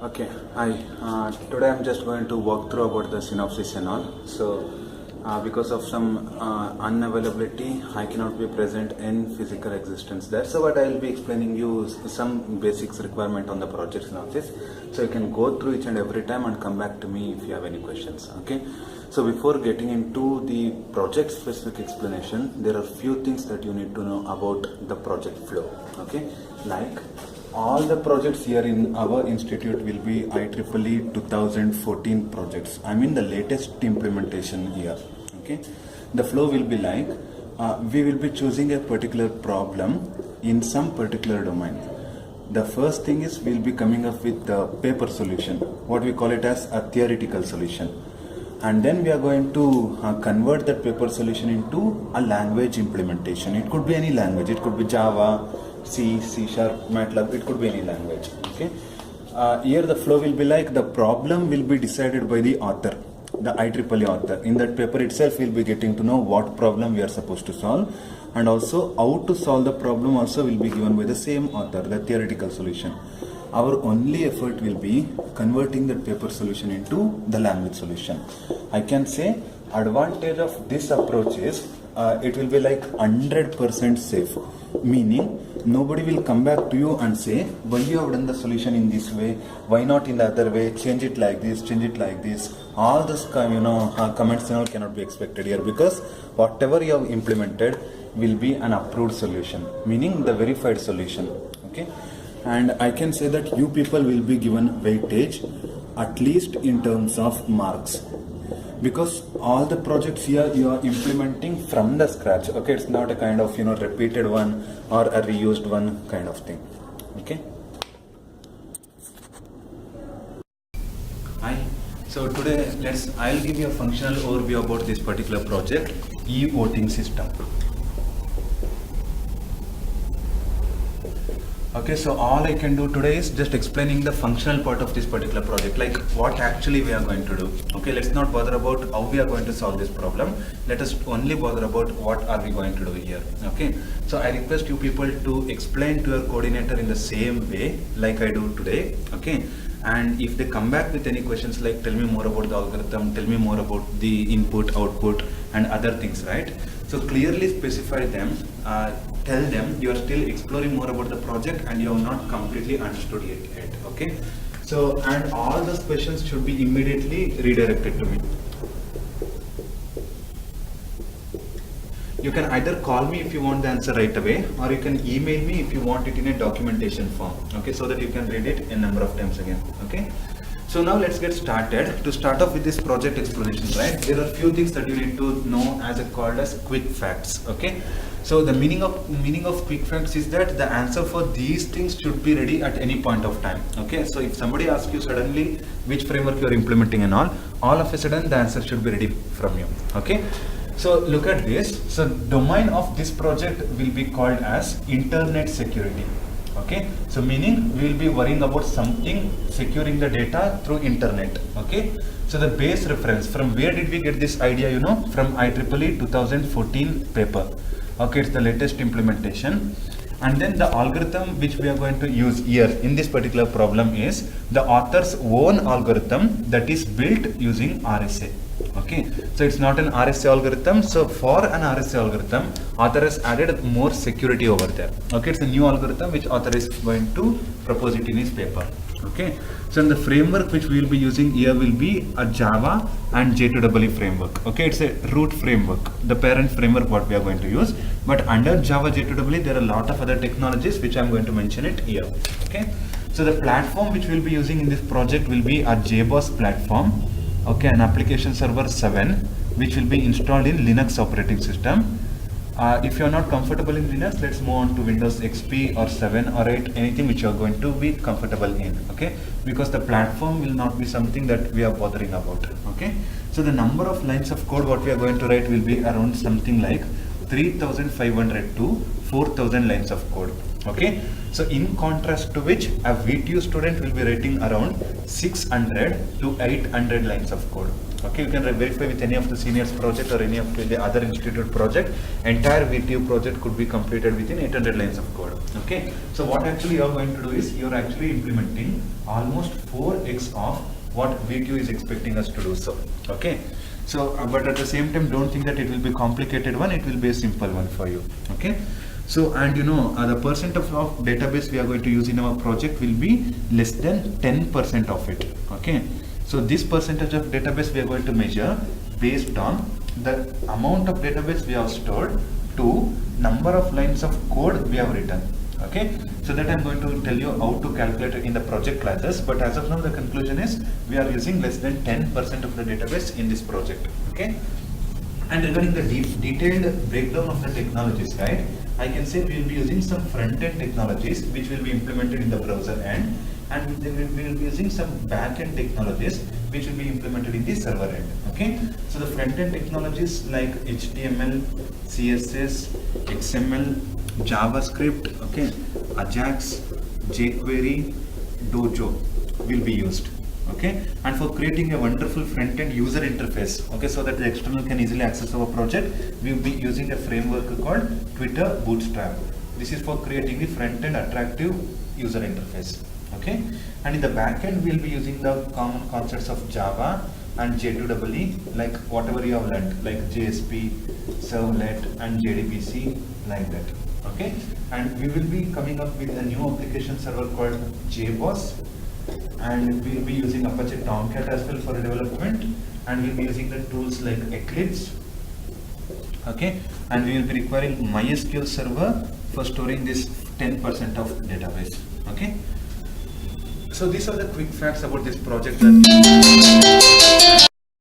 Okay, hi. Today I'm just going to walk through about the synopsis and all. So, because of some unavailability, I cannot be present in physical existence. That's what I'll be explaining you some basics requirement on the project synopsis. So you can go through each and every time and come back to me if you have any questions. Okay. So before getting into the project specific explanation, there are few things that you need to know about the project flow. Okay, like all the projects here in our institute will be IEEE 2014 projects. I mean the latest implementation here. Okay, the flow will be like we will be choosing a particular problem in some particular domain. The first thing is we'll be coming up with the paper solution, what we call it as a theoretical solution, and then we are going to convert that paper solution into a language implementation. It could be any language, it could be Java, C, C Sharp, MATLAB, it could be any language. Okay. Here the flow will be like the problem will be decided by the author, the IEEE author. In that paper itself we'll be getting to know what problem we are supposed to solve, and also how to solve the problem also will be given by the same author, the theoretical solution. Our only effort will be converting that paper solution into the language solution. I can say advantage of this approach is it will be like 100% safe, meaning nobody will come back to you and say why you have done the solution in this way, why not in the other way, change it like this, change it like this. All this comments and all cannot be expected here, because whatever you have implemented will be an approved solution, meaning the verified solution. Okay, and I can say that you people will be given weightage at least in terms of marks, because all the projects here you are implementing from the scratch. Okay, it's not a kind of repeated one or a reused one kind of thing. Okay. Hi. So today I'll give you a functional overview about this particular project, e-voting system. Okay, so all I can do today is just explaining the functional part of this particular project, like what actually we are going to do. Okay, let's not bother about how we are going to solve this problem. Let us only bother about what are we going to do here. Okay, so I request you people to explain to your coordinator in the same way like I do today. Okay, and if they come back with any questions like tell me more about the algorithm, tell me more about the input, output and other things, right? So clearly specify them, tell them you are still exploring more about the project and you have not completely understood it yet. Okay, so and all those questions should be immediately redirected to me. You can either call me if you want the answer right away, or you can email me if you want it in a documentation form. Okay, so that you can read it a number of times again. Okay, so now let's get started. To start off with this project explanation, right, there are few things that you need to know as called as quick facts. Okay, so the meaning of quick facts is that the answer for these things should be ready at any point of time. Okay, so if somebody asks you suddenly which framework you are implementing and all of a sudden the answer should be ready from you. Okay, so look at this. So domain of this project will be called as internet security. Okay, so meaning we will be worrying about something securing the data through internet. Okay, so the base reference, from where did we get this idea? From IEEE 2014 paper. Okay, it's the latest implementation. And then the algorithm which we are going to use here in this particular problem is the author's own algorithm that is built using RSA. Okay, so it's not an RSA algorithm. So for an RSA algorithm, author has added more security over there. Okay, it's a new algorithm which author is going to propose it in his paper. Okay, so in the framework which we will be using here will be a Java and J2EE framework. Okay, it's a root framework, the parent framework what we are going to use. But under Java J2EE there are a lot of other technologies which I am going to mention it here. Okay, so the platform which we will be using in this project will be a JBoss platform. Okay, an application server 7 which will be installed in Linux operating system. If you are not comfortable in Linux, let's move on to Windows XP or 7 or 8, anything which you are going to be comfortable in. Okay, because the platform will not be something that we are bothering about. Okay, so the number of lines of code what we are going to write will be around something like 3500 to 4000 lines of code. Okay, so in contrast to which a VTU student will be writing around 600 to 800 lines of code. Okay, you can verify with any of the seniors project or any of the other institute project. Entire VTU project could be completed within 800 lines of code. Okay, so what actually you are going to do is you are actually implementing almost 4x of what VTU is expecting us to do. So okay, so but at the same time, don't think that it will be complicated one. It will be a simple one for you. Okay. So, and you know, the percent of database we are going to use in our project will be less than 10% of it. Okay. So this percentage of database we are going to measure based on the amount of database we have stored to number of lines of code we have written. Okay. So that I'm going to tell you how to calculate it in the project classes. But as of now, the conclusion is we are using less than 10% of the database in this project. Okay. And regarding the detailed breakdown of the technologies, right? I can say we will be using some front-end technologies which will be implemented in the browser end, and then we will be using some back-end technologies which will be implemented in the server end. Okay, so the front-end technologies like HTML, CSS, XML, JavaScript, okay, Ajax, jQuery, Dojo will be used. Okay, and for creating a wonderful front-end user interface, okay, so that the external can easily access our project, we will be using a framework called Twitter Bootstrap. This is for creating the front-end attractive user interface. Okay, and in the back-end we will be using the common concepts of Java and J2EE, like whatever you have learned, like JSP, Servlet, and JDBC, like that. Okay, and we will be coming up with a new application server called JBoss. And we will be using Apache Tomcat as well for development, and we will be using the tools like Eclipse. Okay, and we will be requiring MySQL server for storing this 10% of database. Okay, so these are the quick facts about this project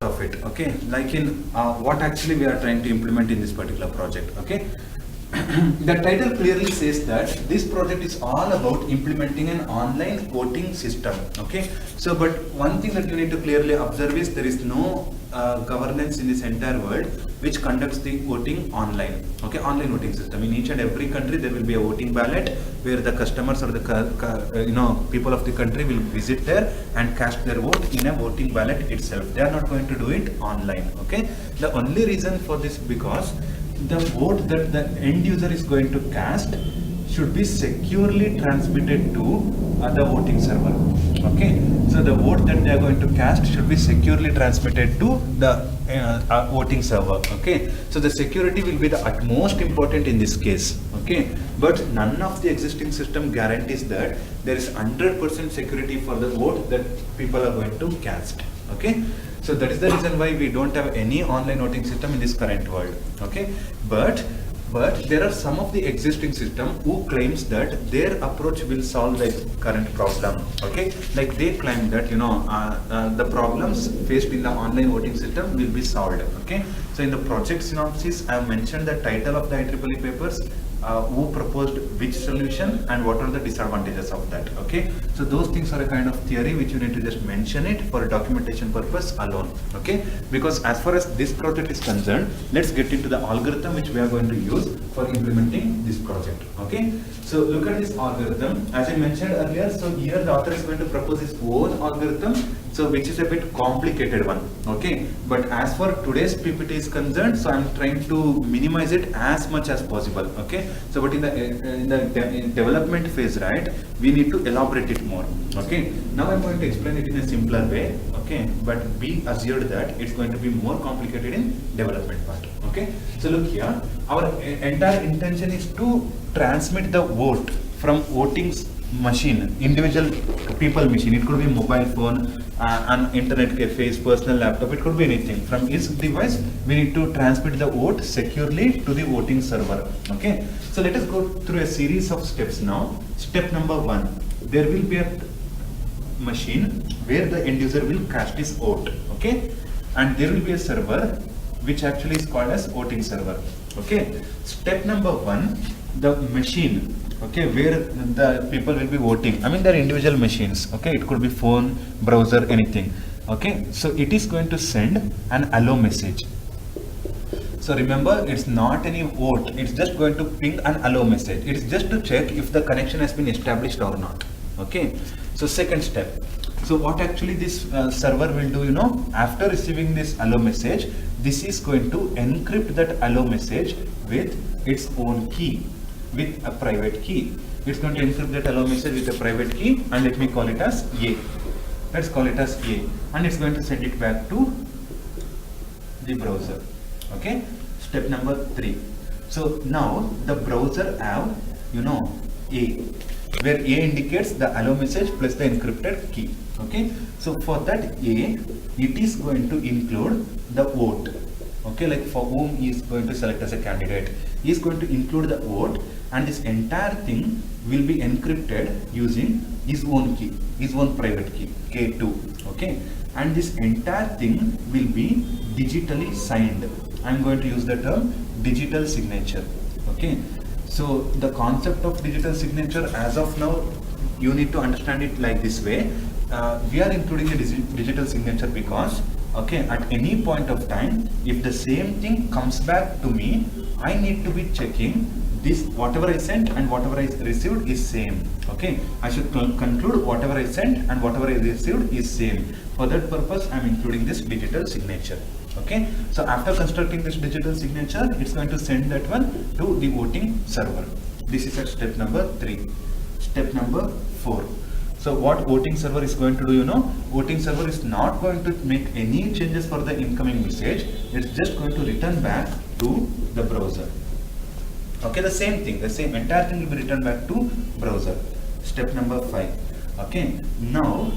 of it. Okay, like in what actually we are trying to implement in this particular project. Okay. The title clearly says that this project is all about implementing an online voting system. Okay, so but one thing that you need to clearly observe is there is no governance in this entire world which conducts the voting online. Okay, online voting system. In each and every country there will be a voting ballot where the customers or the people of the country will visit there and cast their vote in a voting ballot itself. They are not going to do it online. Okay, the only reason for this because the vote that the end user is going to cast should be securely transmitted to the voting server. Okay, so the vote that they are going to cast should be securely transmitted to the voting server. Okay, so the security will be the utmost important in this case. Okay, but none of the existing system guarantees that there is 100% security for the vote that people are going to cast. Okay, so that is the reason why we don't have any online voting system in this current world. Okay, but there are some of the existing system who claims that their approach will solve the current problem. Okay, like they claim that the problems faced in the online voting system will be solved. Okay, so in the project synopsis I have mentioned the title of the IEEE papers, who proposed which solution and what are the disadvantages of that. Okay, so those things are a kind of theory which you need to just mention it for a documentation purpose alone. Okay, because as far as this project is concerned, let's get into the algorithm which we are going to use for implementing this project. Okay, so look at this algorithm. As I mentioned earlier, so here the author is going to propose his own algorithm, so which is a bit complicated one. Okay, but as for today's PPT is concerned, so I'm trying to minimize it as much as possible. Okay, so but in the development phase, right, we need to elaborate it more. Okay, now I'm going to explain it in a simpler way. Okay, but be assured that it's going to be more complicated in development part. Okay, so look here, our entire intention is to transmit the vote from voting machine, individual people machine. It could be mobile phone, an internet cafes, personal laptop, it could be anything. From his device, we need to transmit the vote securely to the voting server. Okay, so let us go through a series of steps now. Step number 1, there will be a machine where the end user will cast his vote. Okay, and there will be a server which actually is called as voting server. Okay, step number 1, the machine, okay, where the people will be voting, I mean their individual machines. Okay, it could be phone, browser, anything. Okay, so it is going to send an allow message. So remember, it's not any vote, it's just going to ping an allow message. It is just to check if the connection has been established or not. Okay, so second step. So what actually this server will do, after receiving this allow message, this is going to encrypt that allow message with its own key, with a private key. It's going to encrypt that allow message with a private key, and let me call it as A. Let's call it as A, and it's going to send it back to the browser. Okay, step number 3. So now the browser have, A, where A indicates the allow message plus the encrypted key. Okay, so for that A, it is going to include the vote. Okay, like for whom he is going to select as a candidate, he is going to include the vote, and this entire thing will be encrypted using his own key, his own private key, K2. Okay, and this entire thing will be digitally signed. I am going to use the term digital signature. Okay, so the concept of digital signature, as of now, you need to understand it like this way. We are including a digital signature because, okay, at any point of time, if the same thing comes back to me, I need to be checking this, whatever I sent and whatever I received is same. Okay, I should conclude whatever I sent and whatever I received is same. For that purpose, I am including this digital signature. Okay, so after constructing this digital signature, it's going to send that one to the voting server. This is at step number 3. Step number 4. So what voting server is going to do, voting server is not going to make any changes for the incoming message. It's just going to return back to the browser. Okay, the same thing, the same entire thing will be returned back to browser. Step number 5. Okay, now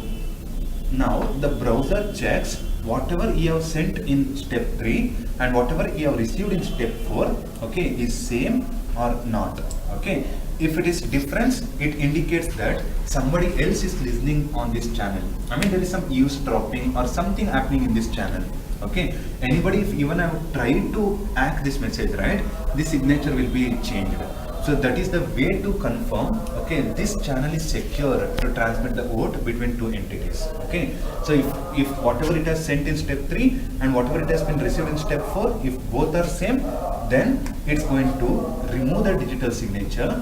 the browser checks whatever you have sent in step 3 and whatever you have received in step 4, okay, is same or not. Okay, if it is difference, it indicates that somebody else is listening on this channel. I mean, there is some eavesdropping or something happening in this channel. Okay, anybody, if even I have tried to hack this message, right, the signature will be changed. So that is the way to confirm, okay, this channel is secure to transmit the vote between two entities. Okay, so if whatever it has sent in step 3 and whatever it has been received in step 4, if both are same, then it's going to remove the digital signature.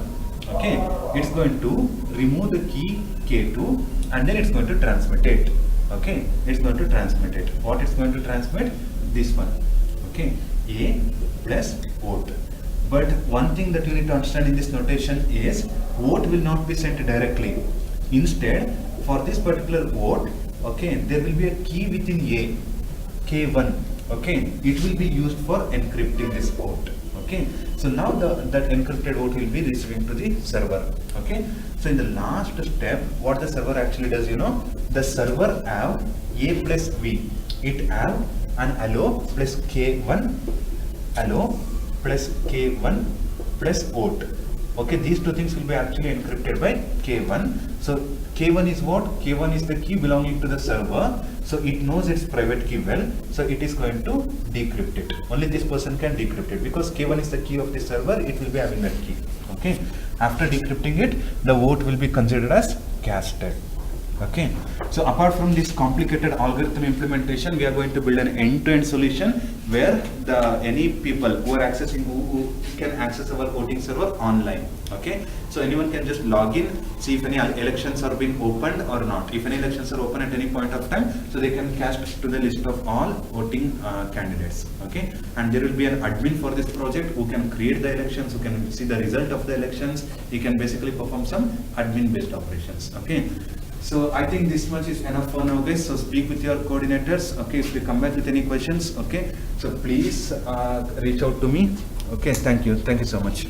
Okay, it's going to remove the key K2 and then it's going to transmit it. Okay, it's going to transmit it. What it's going to transmit? This one. Okay, A plus vote. But one thing that you need to understand in this notation is vote will not be sent directly. Instead, for this particular vote, okay, there will be a key within A, K1. Okay, it will be used for encrypting this vote. Okay, so now that encrypted vote will be receiving to the server. Okay, so in the last step, what the server actually does, the server have A plus V. It have an allow plus K1, allow plus K1 plus vote. Okay, these two things will be actually encrypted by K1. So K1 is what? K1 is the key belonging to the server. So it knows its private key well. So it is going to decrypt it. Only this person can decrypt it because K1 is the key of the server. It will be having that key. Okay. After decrypting it, the vote will be considered as casted. Okay, so apart from this complicated algorithm implementation, we are going to build an end-to-end solution where any people who are accessing, who can access our voting server online. Okay, so anyone can just log in, see if any elections are being opened or not. If any elections are open at any point of time, so they can cast to the list of all voting candidates. Okay, and there will be an admin for this project who can create the elections, who can see the result of the elections. He can basically perform some admin-based operations. Okay. So I think this much is enough for now, guys. So speak with your coordinators. Okay, if they come back with any questions, okay, so please reach out to me. Okay, thank you so much.